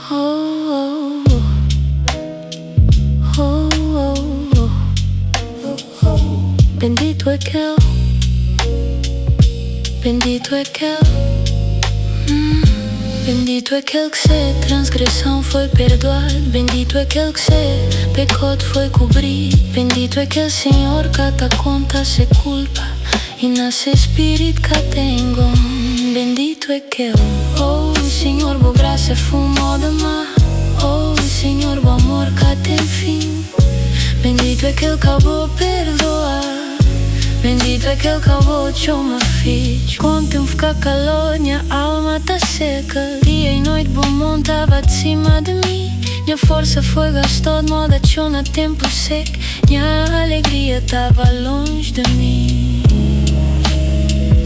Oh, oh, oh, oh. Bendito é aquele, bendito é aquele, bendito é aquele que sem transgressão foi perdoado. Bendito é aquele que sem pecado foi cobrido. Bendito é aquele Senhor que ata conta se culpa e nasce espírito que tem gon. Bendito é aquele, oh Senhor, boa graça fumou de mar. Oh Senhor, bom amor que tem fim. Bendito é aquele que acabou perdoar. Bendito é aquele que acabou de chamar filho. Com tempo fica calor, minha alma tá seca. Dia e noite bom mundo tava de cima de mim. Minha força foi gastada, moda chona tempo seco. Minha alegria tava longe de mim.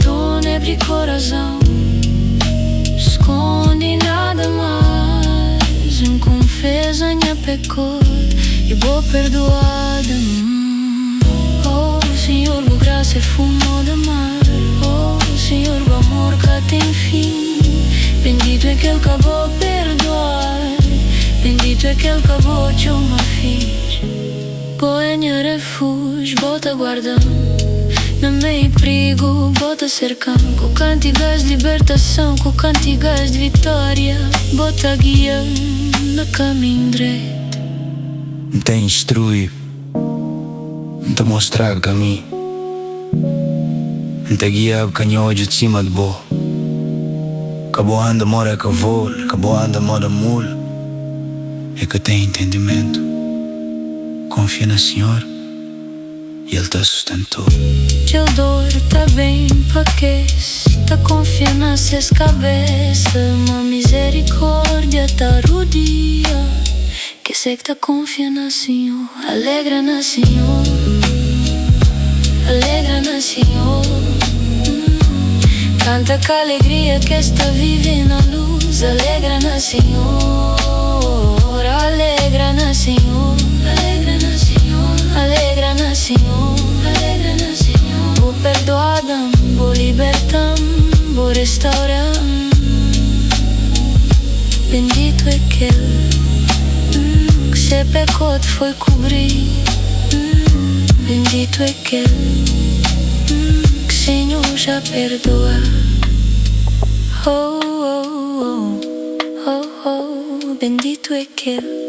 Tô nebre coração, esconde nada mais. Me confessa minha pecado e vou perdoada. Oh Senhor, boa graça fumou de mar. Oh Senhor, bom amor que tem fim. Bendito é aquele que acabou perdoar. Bendito é aquele que acabou de chamar filho. Boenha refúgio, bota guardando. No meio perigo, bota cercando. Com cantigas de libertação, com cantigas de vitória, bota guiando no caminho direito. Te instruir, te mostrar o caminho, te guiar canhão de cima de boa. Acabou anda mora cavalo, acabou anda mora mula. É que tem entendimento. Confia no Senhor e Ele te sustentou. Teu dor tá bem pra que tá confiando nessas cabeças. Uma misericórdia tá rodia. Que sei que tá confiando no Senhor. Alegra no Senhor, alegra no Senhor. Canta com alegria que está vivendo a luz. Alegra no Senhor, alegra no Senhor, alegra no Senhor, alegra no Senhor, alegra no Senhor. Vou perdoar-me, vou libertar-me, vou restaurar-me. Bendito é aquele que sem pecado foi cobrido. Bendito é aquele que Senhor já perdoa. Oh, oh, oh, oh, oh. Bendito é aquele